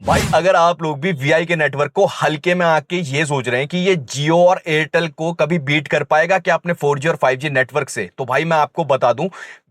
भाई अगर आप लोग भी वीआई के नेटवर्क को हल्के में आके ये सोच रहे हैं कि ये जियो और एयरटेल को कभी बीट कर पाएगा क्या अपने 4G और 5G नेटवर्क से, तो भाई मैं आपको बता दूं,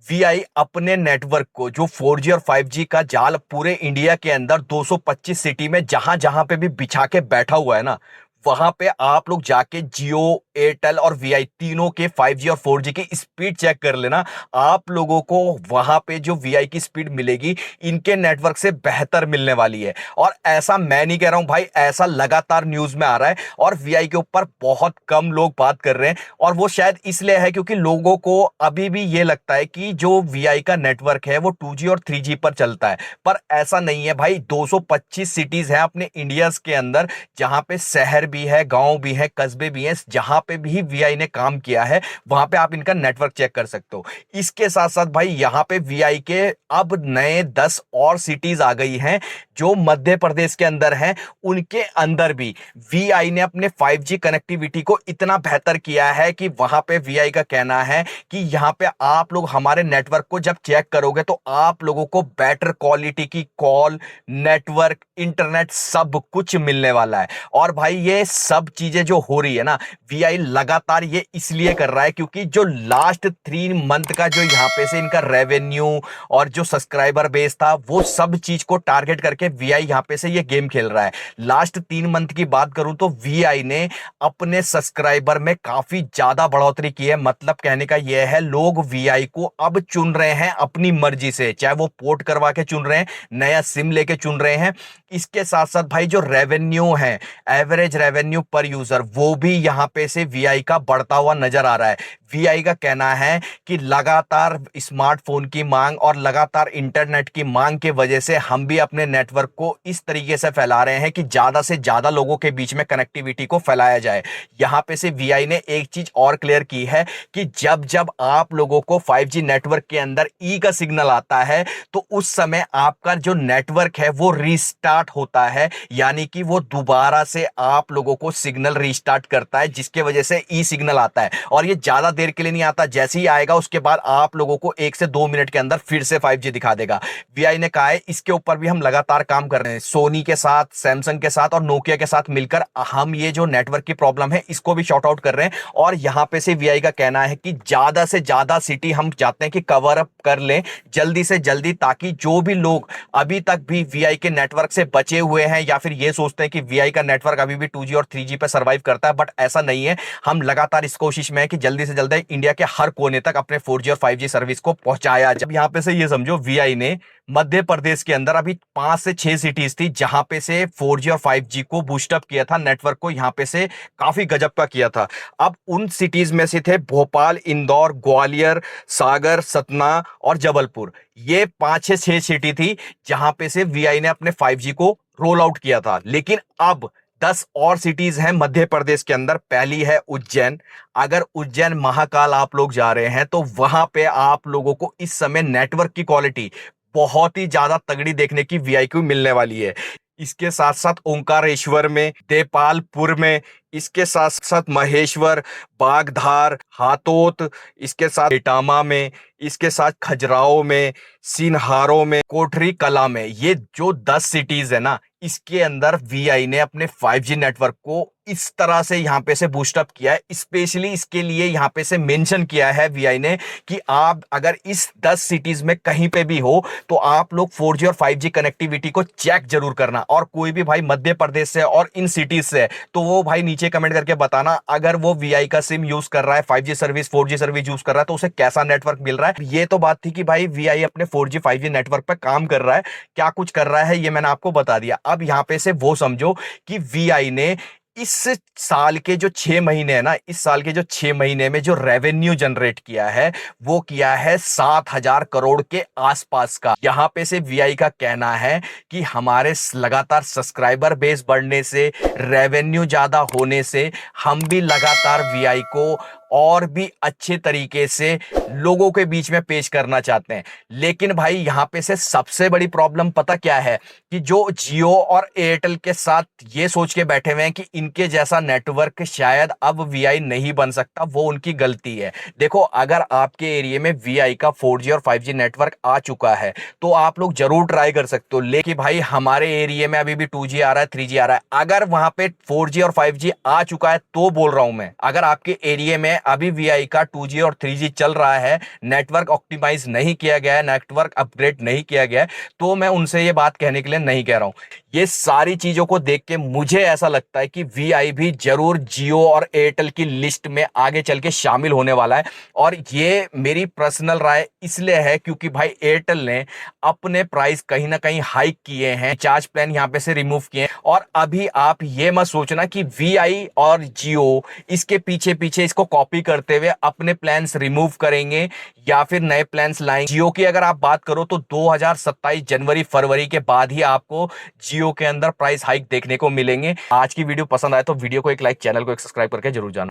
वीआई अपने नेटवर्क को जो 4G और 5G का जाल पूरे इंडिया के अंदर 225 सिटी में जहां जहां पे भी बिछा के बैठा हुआ है ना, वहां पे आप लोग जाके जियो, एयरटेल और वीआई तीनों के 5G और 4G की स्पीड चेक कर लेना। आप लोगों को वहां पे जो वीआई की स्पीड मिलेगी इनके नेटवर्क से बेहतर मिलने वाली है। और ऐसा मैं नहीं कह रहा हूं भाई, ऐसा लगातार न्यूज में आ रहा है और वीआई के ऊपर बहुत कम लोग बात कर रहे हैं। और वो शायद इसलिए है क्योंकि लोगों को अभी भी ये लगता है कि जो वीआई का नेटवर्क है वो 2G और 3G पर चलता है, पर ऐसा नहीं है भाई। 225 सिटीज हैं अपने इंडिया के अंदर, जहां पे शहर भी है, गांव भी है, कस्बे भी हैं, जहां पे भी वीआई ने काम किया है वहां पे आप इनका नेटवर्क चेक कर सकते हो। इसके साथ साथ भाई यहां पे वीआई के अब नए 10 और सिटीज आ गई हैं जो मध्य प्रदेश के अंदर हैं। उनके अंदर भी वीआई ने अपने 5G कनेक्टिविटी को इतना बेहतर किया है कि वहां पे वीआई का कहना है कि यहां पे आप लोग हमारे नेटवर्क को जब चेक करोगे तो आप लोगों को बेटर क्वालिटी की कॉल, नेटवर्क, इंटरनेट सब कुछ मिलने वाला है। और भाई ये सब चीजें जो हो रही है ना, वीआई लगातार ये इसलिए कर रहा है क्योंकि जो लास्ट 3 मंथ का जो यहां पे से इनका रेवेन्यू और जो सब्सक्राइबर बेस था वो सब चीज को टारगेट करके वीआई यहां पे से ये गेम खेल रहा है। लास्ट 3 मंथ की बात करूं तो वीआई ने अपने सब्सक्राइबर में काफी ज्यादा बढ़ोतरी की है। मतलब कहने का यह है, लोग वीआई को अब चुन रहे हैं अपनी मर्जी से, चाहे वो पोर्ट करवा के चुन रहे हैं, नया सिम लेके चुन रहे हैं। इसके साथ साथ भाई जो रेवेन्यू है, एवरेज रेवेन्यू पर यूजर, वो भी यहां पे से वीआई का बढ़ता हुआ नजर आ रहा है। वीआई का कहना है कि लगातार स्मार्टफोन की मांग और लगातार इंटरनेट की मांग की वजह से हम भी अपने नेटवर्क को इस तरीके से फैला रहे हैं कि ज्यादा से ज्यादा लोगों के बीच में कनेक्टिविटी को फैलाया जाए। यहां पे से वीआई ने एक चीज और क्लियर की है कि जब जब आप लोगों को 5G नेटवर्क के अंदर ई का सिग्नल आता है तो उस समय आपका जो नेटवर्क है वो रीस्टार्ट होता है, यानी कि वो दोबारा से आप लोगों को सिग्नल रीस्टार्ट करता है, जिसके वजह से ई सिग्नल आता है। और ये ज्यादा देर के लिए नहीं आता, जैसे ही आएगा उसके बाद आप लोगों को 1 से 2 मिनट के अंदर फिर से 5G दिखा देगा। वीआई ने कहा है इसके ऊपर भी हम लगातार काम कर रहे हैं, सोनी के साथ, सैमसंग के साथ और नोकिया के साथ मिलकर हम ये जो नेटवर्क की प्रॉब्लम है इसको भी शॉर्ट आउट कर रहे हैं। और यहां पे से वीआई का कहना है कि ज्यादा से ज्यादा सिटी हम चाहते हैं कि कवर अप कर लें जल्दी से जल्दी, ताकि जो भी लोग अभी तक भी वीआई के नेटवर्क से बचे हुए हैं या फिर ये सोचते हैं कि वीआई का नेटवर्क अभी भी 2G और 3G पे सर्वाइव करता है, बट ऐसा नहीं है। हम लगातार इस कोशिश में है कि जल्दी से जल्दी इंडिया के हर कोने तक अपने 4G और 5G सर्विस को पहुंचाया। जब यहां पे से ये समझो, वीआई ने मध्य प्रदेश के अंदर अभी 5 से 6 सिटीज थी जहां पे से 4G और 5G को बूस्टअप किया था, नेटवर्क को यहां पे से काफी गजब का किया था। अब उन सिटीज में से थे भोपाल, इंदौर, ग्वालियर, सागर, सतना और जबलपुर। ये 5 से 6 सिटी थी जहां पे से वीआई ने अपने 5G को रोल आउट किया था। लेकिन अब 10 और सिटीज हैं मध्य प्रदेश के अंदर। पहली है उज्जैन। अगर उज्जैन महाकाल आप लोग जा रहे हैं तो वहां पे आप लोगों को इस समय नेटवर्क की क्वालिटी बहुत ही ज्यादा तगड़ी देखने की वीआई को मिलने वाली है। इसके साथ साथ ओंकारेश्वर में, देपालपुर में, इसके साथ साथ महेश्वर, बागधार, हातोत, इसके साथ इटामा में, इसके साथ खजुराहो में, सिनहारों में, कोठरी कला में, ये जो 10 सिटीज है ना, इसके अंदर वीआई ने अपने 5G नेटवर्क को इस तरह से यहां पे से बूस्टअप किया है। स्पेशली इसके लिए यहां पे से मेंशन किया है वीआई ने कि आप अगर इस 10 सिटीज में कहीं पे भी हो तो आप लोग 4G और 5G कनेक्टिविटी को चेक जरूर करना। और कोई भी भाई मध्य प्रदेश से और इन सिटीज से, तो वो भाई नीचे कमेंट करके बताना अगर वो वीआई का सिम यूज कर रहा है, 5G service, 4G service use कर रहा है, तो उसे कैसा नेटवर्क मिल रहा है। ये तो बात थी कि भाई वीआई अपने 4G 5G नेटवर्क पे काम कर रहा है, क्या कुछ कर रहा है ये मैंने आपको बता दिया। अब यहां पे से वो समझो कि वीआई ने इस साल के जो 6 महीने है ना, इस साल के जो 6 महीने में जो रेवेन्यू जनरेट किया है वो किया है 7,000 करोड़ के आसपास का। यहां पे से वीआई का कहना है कि हमारे लगातार सब्सक्राइबर बेस बढ़ने से, रेवेन्यू ज्यादा होने से हम भी लगातार वीआई को और भी अच्छे तरीके से लोगों के बीच में पेश करना चाहते हैं। लेकिन भाई यहां पे से सबसे बड़ी प्रॉब्लम पता क्या है कि जो जियो और एयरटेल के साथ ये सोच के बैठे हुए हैं कि इनके जैसा नेटवर्क शायद अब वीआई नहीं बन सकता, वो उनकी गलती है। देखो, अगर आपके एरिया में वीआई का 4G और 5G नेटवर्क आ चुका है तो आप लोग जरूर ट्राई कर सकते हो। लेकिन भाई हमारे एरिया में अभी भी 2G आ रहा है, 3G आ रहा है। अगर वहां पे 4G और 5G आ चुका है तो बोल रहा हूं मैं, अगर आपके एरिया में अभी वीआई का 2G और 3G चल रहा है, नेटवर्क ऑप्टिमाइज नहीं किया गया है, नेटवर्क अपग्रेड नहीं किया गया है, तो मैं उनसे ये बात कहने के लिए नहीं कह रहा हूं। ये सारी चीजों को देख के मुझे ऐसा लगता है कि वीआई भी जरूर जियो और एयरटेल की लिस्ट में आगे चल के शामिल होने वाला है। और ये मेरी पर्सनल राय इसलिए है क्योंकि भाई एयरटेल ने अपने प्राइस कहीं ना कहीं हाइक किए हैं, चार्ज प्लान यहां पे से रिमूव किए हैं। और अभी आप ये मत सोचना कि वीआई और जियो इसके पीछे पीछे इसको कॉपी करते हुए अपने प्लान्स रिमूव करेंगे या फिर नए प्लान्स लाएंगे। जियो की अगर आप बात करो तो 2027 जनवरी फरवरी के बाद ही आपको जियो के अंदर प्राइस हाइक देखने को मिलेंगे। आज की वीडियो पसंद आए तो वीडियो को एक लाइक, चैनल को एक सब्सक्राइब करके जरूर जाना।